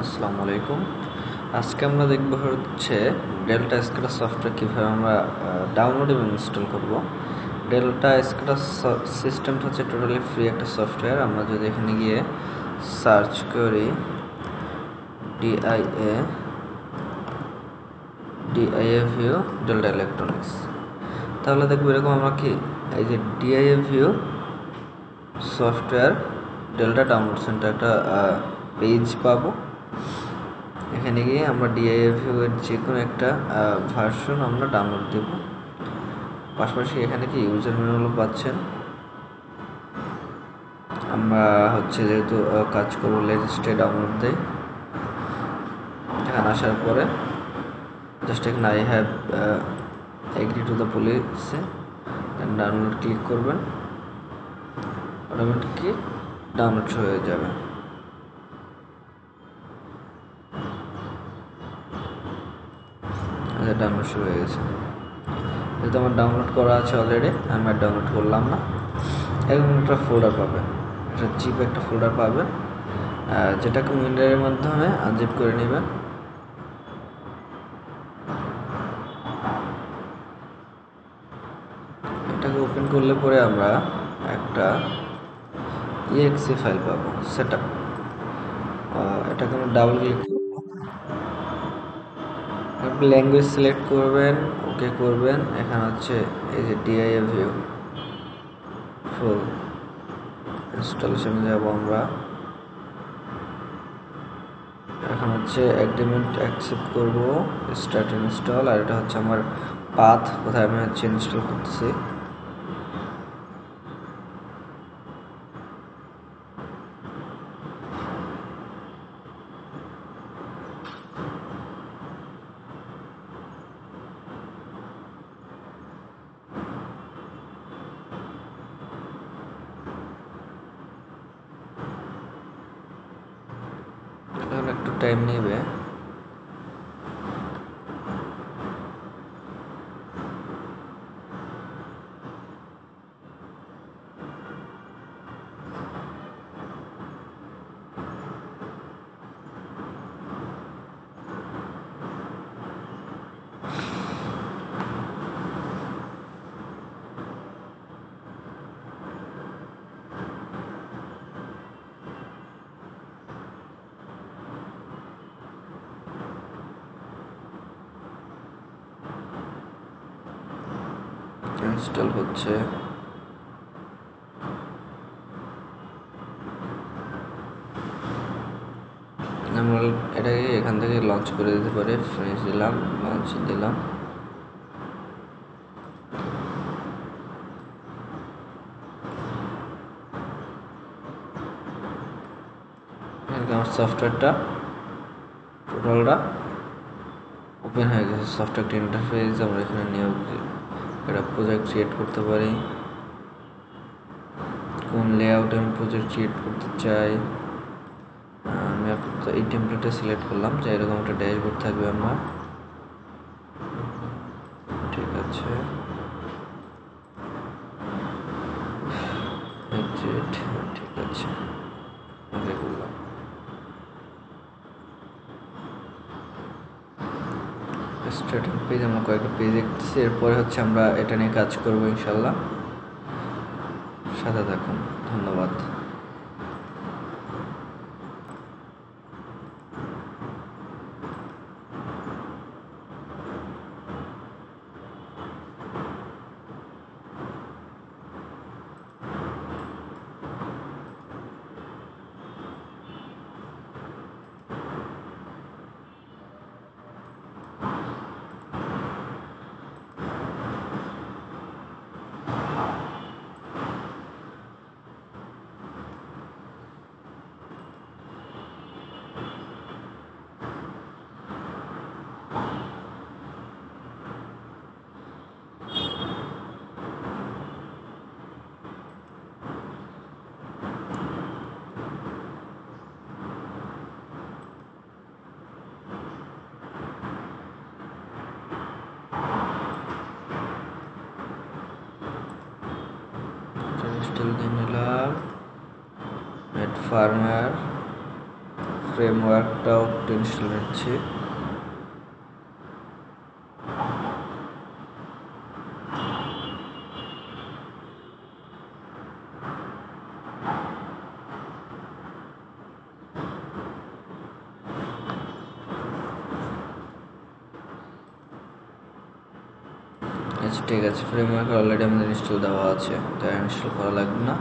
আসসালামু আলাইকুম। আজকে আমরা দেখব হচ্ছে ডেল্টা স্কেডা সফটওয়্যার কীভাবে আমরা ডাউনলোড এবং ইনস্টল করব। ডেল্টা স্কেডা সিস্টেমটা হচ্ছে টোটালি ফ্রি একটা সফটওয়্যার। আমরা যদি এখানে গিয়ে সার্চ করি ডিআইএ ভিউ ডেল্টা ইলেকট্রনিক্স, তাহলে দেখবো এরকম আমরা কি এই যে DIA view software delta download centre একটা পেজ পাবো। এখানে গিয়ে আমরা ডিআইএভিউ এর যে কোনো একটা ভার্সন আমরা ডাউনলোড দেব। পাশাপাশি এখানে কি ইউজার ম্যানুয়ালও পাচ্ছেন। আমরা হচ্ছে যেহেতু কাজ করবো লেটেস্টে ডাউনলোড দেই। এখানে আসার পরে জাস্ট এখানে I have agree to the policy download click করবেন, অটোমেটিকলি ডাউনলোড হয়ে যাবে। ডাউনলোড শুরু হয়ে গেছে। যেহেতু আমার ডাউনলোড করা আছে অলরেডি, আমি আর ডাউনলোড করলাম না। এরকম একটা ফোল্ডার পাবেন, একটা জিপ একটা ফোল্ডার পাবেন, যেটাকে উইন্ডোর মাধ্যমে আনজিপ করে নেবেন। এটাকে ওপেন করলে পরে আমরা একটা ইএক্সি ফাইল পাবো, সেটা এটাকে আমরা ডাবল ক্লিক করব। আপনি ল্যাঙ্গুয়েজ সিলেক্ট করবেন, ওকে করবেন। এখানে হচ্ছে এই যে ডিআইএভিউ ফুল ইনস্টলেশনে যাব আমরা। এখন হচ্ছে এগ্রিমেন্ট অ্যাকসেপ্ট করব, স্টার্ট ইনস্টল। আর এটা হচ্ছে আমার পাথ, কোথায় আমি হচ্ছে ইনস্টল করতেছি। এখন একটু টাইম নেবে। ইনস্টল হচ্ছে। আমরা এটাকে এখান থেকে লঞ্চ করে দিতে পারি। ফিনিশ দিলাম, লঞ্চ দিলাম। আমার সফটওয়্যারটা টোটালটা ওপেন হয়ে গেছে। সফটওয়্যার ইন্টারফেস আমরা এখানে নিয়ে একটা প্রজেক্ট ক্রিয়েট করতে পারি। কোন লেআউটে আমি প্রজেক্ট ক্রিয়েট করতে চাই, আমি আপাতত এই টেমপ্লেটে সিলেক্ট করলাম যে এরকম একটা ড্যাশবোর্ড থাকবে আমার। ঠিক আছে, ঠিক আছে, ওকে করলাম। স্টার্টিং পেজ আমরা কয়েকটা পেজ দেখতেছি। এরপরে হচ্ছে আমরা এটা নিয়ে কাজ করবো ইনশাল্লাহ। সাথে থাকুন, ধন্যবাদ। ইনস্টল দিয়ে নিলাম। নেট ফার্মার ফ্রেমওয়ার্কটাও একটু ইনস্টল নিচ্ছি। আচ্ছা ঠিক আছে, ফ্রেমওয়ার্ক অলরেডি আমাদের ইনস্টল দেওয়া আছে, তাই ইনস্টল করা লাগবে না।